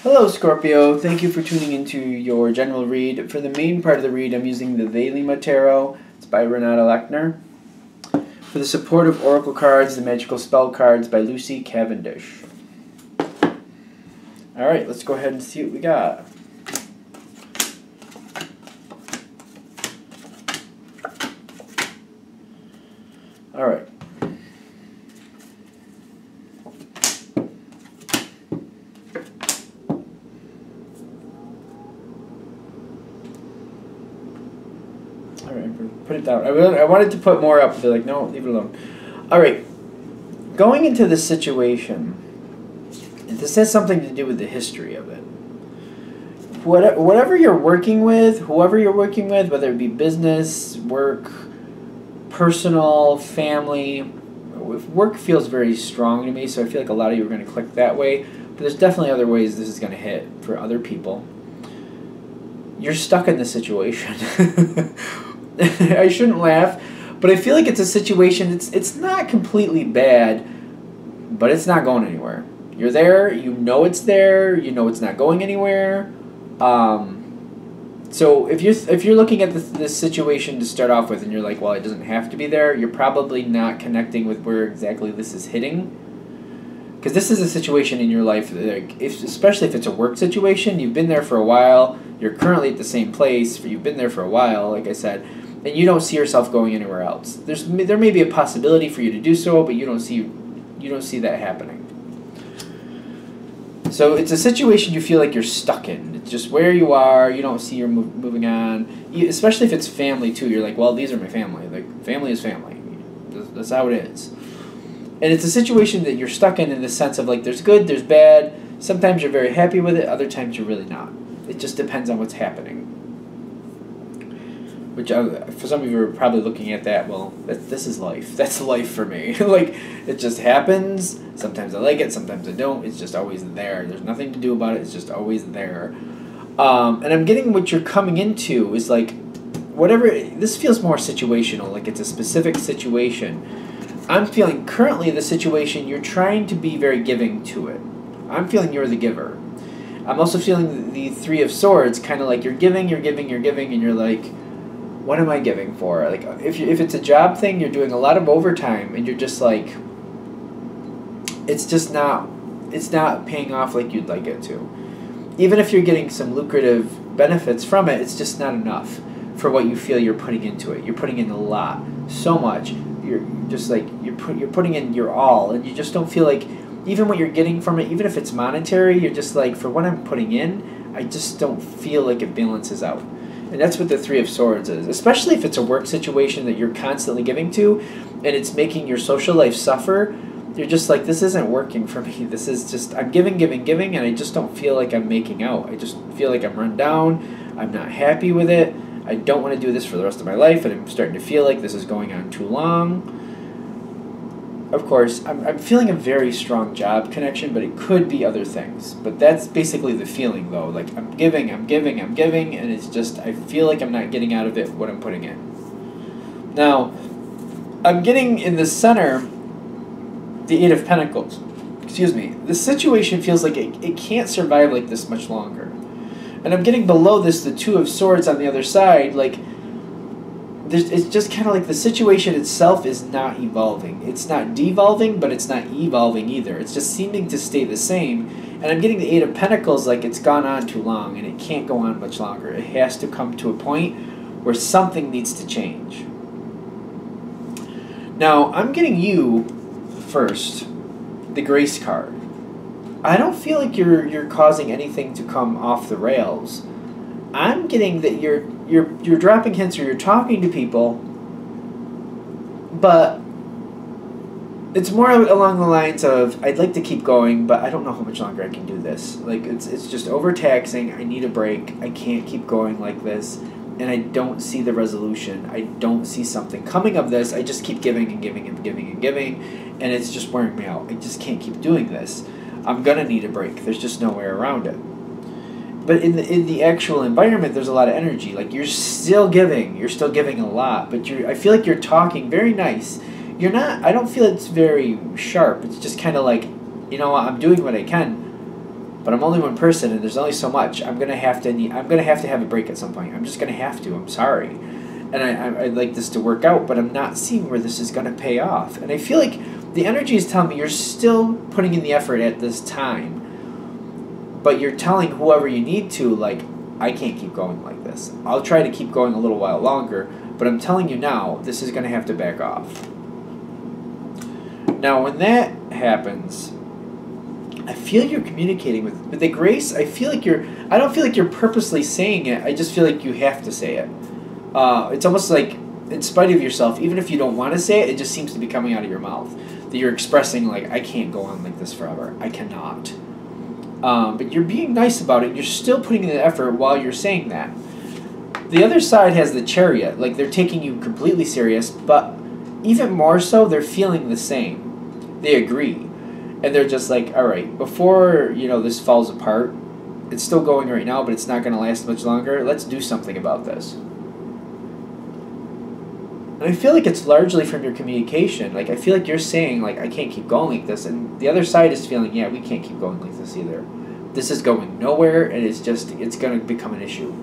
Hello Scorpio, thank you for tuning into your general read. For the main part of the read, I'm using the Vailima Tarot. It's by Renata Lechner. For the supportive oracle cards, the magical spell cards by Lucy Cavendish. Alright, let's go ahead and see what we got. Alright. Alright, put it down. I wanted to put more up, but they're like, no, leave it alone. Alright, going into this situation, this has something to do with the history of it. Whatever you're working with, whoever you're working with, whether it be business, work, personal, family, work feels very strong to me, so I feel like a lot of you are going to click that way, but there's definitely other ways this is going to hit for other people. You're stuck in this situation. I shouldn't laugh, but I feel like it's a situation, it's not completely bad, but it's not going anywhere. You're there, you know it's there, you know it's not going anywhere. So if you're looking at this situation to start off with and you're like, well, it doesn't have to be there, you're probably not connecting with where exactly this is hitting. Because this is a situation in your life, like especially if it's a work situation, you've been there for a while, you're currently at the same place, you've been there for a while, like I said, and you don't see yourself going anywhere else. There may be a possibility for you to do so, but you don't see that happening. So it's a situation you feel like you're stuck in. It's just where you are, you don't see you're moving on. Especially if it's family too, you're like, well, these are my family. Like, family is family. That's how it is. And it's a situation that you're stuck in the sense of like, there's good, there's bad. Sometimes you're very happy with it, other times you're really not. It just depends on what's happening. Which, for some of you are probably looking at that, well, this is life. That's life for me. Like, it just happens. Sometimes I like it, sometimes I don't. It's just always there. There's nothing to do about it. It's just always there. And I'm getting what you're coming into is like, whatever, this feels more situational, like it's a specific situation. I'm feeling currently the situation, you're trying to be very giving to it. I'm feeling you're the giver. I'm also feeling the Three of Swords, kind of like you're giving, and you're like, what am I giving for? Like, if it's a job thing, you're doing a lot of overtime, and you're just like, it's not paying off like you'd like it to. Even if you're getting some lucrative benefits from it, it's just not enough for what you feel you're putting into it. You're putting in a lot, so much. You're just like, you're putting in your all, and you just don't feel like, even what you're getting from it, even if it's monetary, you're just like, for what I'm putting in, I just don't feel like it balances out. And that's what the Three of Swords is. Especially if it's a work situation that you're constantly giving to, and it's making your social life suffer, you're just like, this isn't working for me. This is just, I'm giving, and I just don't feel like I'm making out. I just feel like I'm run down. I'm not happy with it. I don't want to do this for the rest of my life, and I'm starting to feel like this is going on too long. Of course, I'm feeling a very strong job connection, but it could be other things. But that's basically the feeling, though. Like, I'm giving, and it's just, I feel like I'm not getting out of it what I'm putting in. Now, I'm getting in the center the Eight of Pentacles. Excuse me. The situation feels like it can't survive like this much longer. And I'm getting below this the Two of Swords on the other side, like, it's just kind of like the situation itself is not evolving. It's not devolving, but it's not evolving either. It's just seeming to stay the same. And I'm getting the Eight of Pentacles like it's gone on too long, and it can't go on much longer. It has to come to a point where something needs to change. Now, I'm getting you first, the Grace card. I don't feel like you're causing anything to come off the rails. I'm getting that you're dropping hints or you're talking to people, but it's more along the lines of, I'd like to keep going, but I don't know how much longer I can do this. Like, it's just overtaxing. I need a break. I can't keep going like this, and I don't see the resolution. I don't see something coming of this. I just keep giving, and it's just wearing me out. I just can't keep doing this. I'm gonna need a break. There's just no way around it. But in the actual environment, there's a lot of energy. Like, you're still giving a lot, but I feel like you're talking very nice. You're not, I don't feel it's very sharp. It's just kind of like, you know what, I'm doing what I can. but I'm only one person, and there's only so much. I'm gonna have to have a break at some point. I'm just gonna have to. I'm sorry, and I'd like this to work out, but I'm not seeing where this is gonna pay off. And I feel like the energy is telling me you're still putting in the effort at this time, but you're telling whoever you need to, like, I can't keep going like this. I'll try to keep going a little while longer, but I'm telling you now, this is gonna have to back off. Now, when that happens, I feel you're communicating with the grace. I don't feel like you're purposely saying it. I just feel like you have to say it. It's almost like, in spite of yourself, even if you don't want to say it, it just seems to be coming out of your mouth. That you're expressing, like, I can't go on like this forever. I cannot. But you're being nice about it. You're still putting in the effort while you're saying that. The other side has the Chariot. Like, they're taking you completely serious, but even more so, they're feeling the same. They agree. And they're just like, all right, before, this falls apart, it's still going right now, but it's not going to last much longer. Let's do something about this. And I feel like it's largely from your communication. Like, I feel like you're saying, like, I can't keep going like this. And the other side is feeling, yeah, we can't keep going like this either. This is going nowhere, and it's going to become an issue.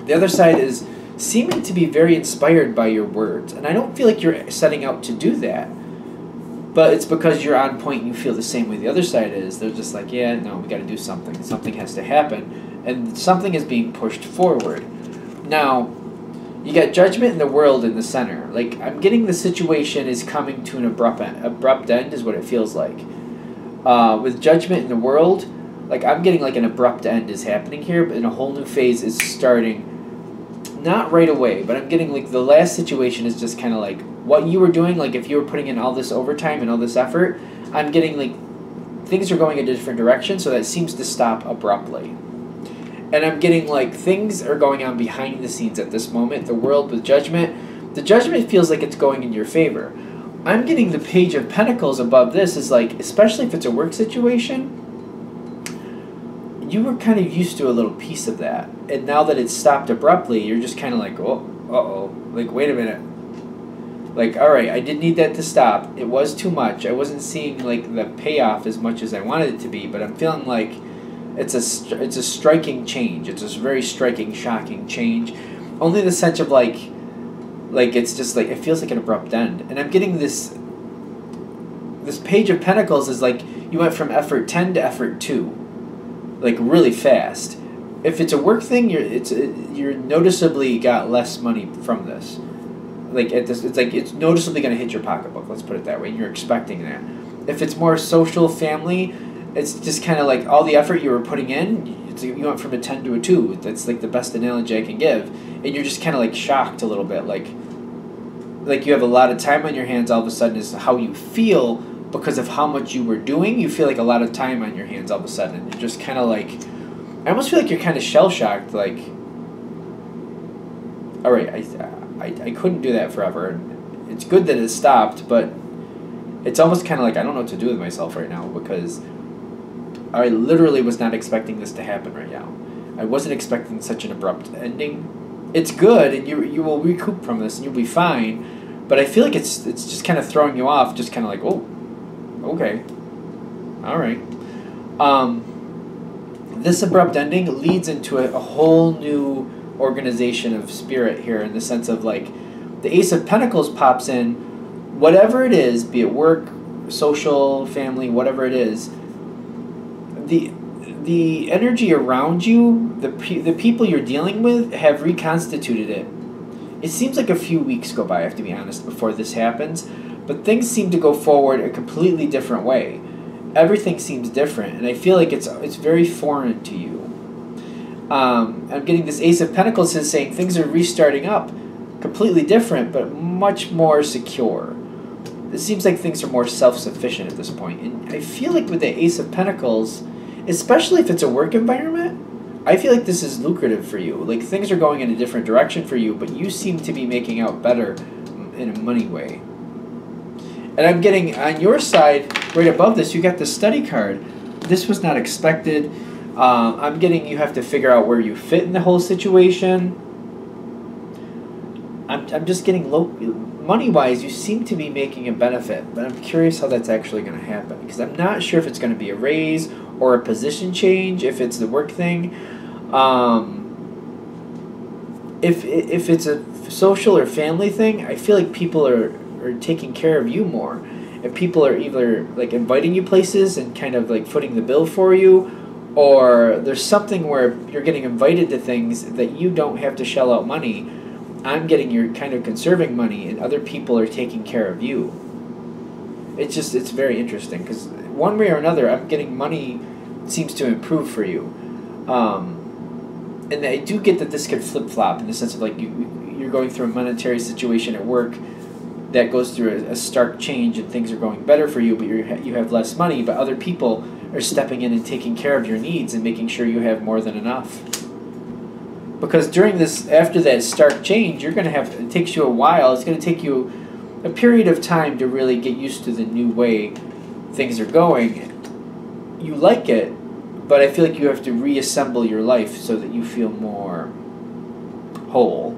The other side is seeming to be very inspired by your words. And I don't feel like you're setting out to do that. But it's because you're on point and you feel the same way the other side is. They're just like, yeah, no, we got to do something. Something has to happen. And something is being pushed forward. Now, you got Judgment in the world in the center. Like, I'm getting the situation is coming to an abrupt end is what it feels like. With Judgment in the world, like, I'm getting like an abrupt end is happening here, but a whole new phase is starting. Not right away, but I'm getting like the last situation is just kind of like what you were doing, like if you were putting in all this overtime and all this effort, I'm getting like things are going in a different direction, so that seems to stop abruptly. And I'm getting like things are going on behind the scenes at this moment. The world with Judgment, the Judgment feels like it's going in your favor. I'm getting the Page of Pentacles above this is like, especially if it's a work situation, you were kind of used to a little piece of that. And now that it's stopped abruptly, you're just kind of like, oh, uh-oh, like, wait a minute. Like, all right, I did need that to stop. It was too much. I wasn't seeing, like, the payoff as much as I wanted it to be, but I'm feeling like it's a striking change. It's a very striking, shocking change. Only in the sense of, like it's just, like, it feels like an abrupt end. And I'm getting this Page of Pentacles is, like, you went from effort 10 to effort 2. Like, really fast. If it's a work thing, you're noticeably got less money from this. Like, it's noticeably going to hit your pocketbook. Let's put it that way. You're expecting that. If it's more social, family, it's just kind of like all the effort you were putting in. You went from a 10 to a 2. That's like the best analogy I can give. And you're just kind of like shocked a little bit, like you have a lot of time on your hands. All of a sudden, is how you feel. Because of how much you were doing, you feel like a lot of time on your hands all of a sudden. And you're just kind of like, I almost feel like you're kind of shell-shocked, like, all right, I couldn't do that forever. And it's good that it stopped, but it's almost kind of like I don't know what to do with myself right now because I literally was not expecting this to happen right now. I wasn't expecting such an abrupt ending. It's good, and you will recoup from this, and you'll be fine, but I feel like it's just kind of throwing you off, just kind of like, oh, okay. All right. This abrupt ending leads into a whole new organization of spirit here in the sense of, like, the Ace of Pentacles pops in. Whatever it is, be it work, social, family, whatever it is, the energy around you, the people you're dealing with have reconstituted it. It seems like a few weeks go by, I have to be honest, before this happens. But things seem to go forward a completely different way. Everything seems different, and I feel like it's very foreign to you. I'm getting this Ace of Pentacles is saying things are restarting up, completely different, but much more secure. It seems like things are more self-sufficient at this point. And I feel like with the Ace of Pentacles, especially if it's a work environment, I feel like this is lucrative for you. Like, things are going in a different direction for you, but you seem to be making out better in a money way. And I'm getting, on your side, right above this, you got the Study card. This was not expected. I'm getting you have to figure out where you fit in the whole situation. I'm just getting low, money-wise, you seem to be making a benefit, but I'm curious how that's actually going to happen, because I'm not sure if it's going to be a raise or a position change if it's the work thing. If it's a social or family thing, I feel like people are taking care of you more. If people are either like inviting you places and kind of like footing the bill for you, or there's something where you're getting invited to things that you don't have to shell out money. I'm getting you're kind of conserving money, and other people are taking care of you. It's very interesting because one way or another, I'm getting money seems to improve for you. And I do get that this could flip-flop in the sense of like you're going through a monetary situation at work that goes through a stark change and things are going better for you, but you have less money, but other people are stepping in and taking care of your needs and making sure you have more than enough. Because after that stark change, you're going to have, it takes you a while, it's going to take you a period of time to really get used to the new way things are going. You like it, but I feel like you have to reassemble your life so that you feel more whole.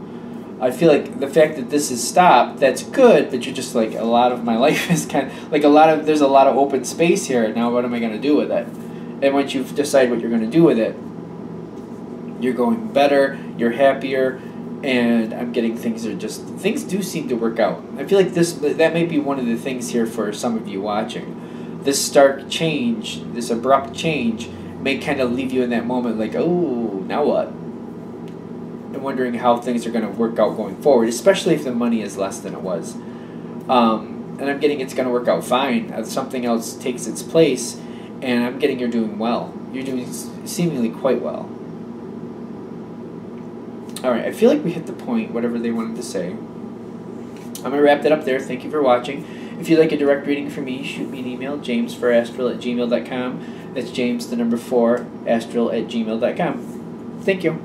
I feel like the fact that this is stopped, that's good, but you're just like, a lot of my life is kind of, like there's a lot of open space here, now what am I going to do with it? And once you've decided what you're going to do with it, you're going better, you're happier, and I'm getting things do seem to work out. I feel like that may be one of the things here for some of you watching. This stark change, this abrupt change, may kind of leave you in that moment like, oh, now what? And wondering how things are going to work out going forward, especially if the money is less than it was. And I'm getting it's going to work out fine as something else takes its place, and I'm getting you're doing well. You're doing seemingly quite well. Alright, I feel like we hit the point, whatever they wanted to say. I'm going to wrap that up there. Thank you for watching. If you'd like a direct reading from me, shoot me an email, jamesforastral@gmail.com. That's James, the number 4, astral@gmail.com. Thank you.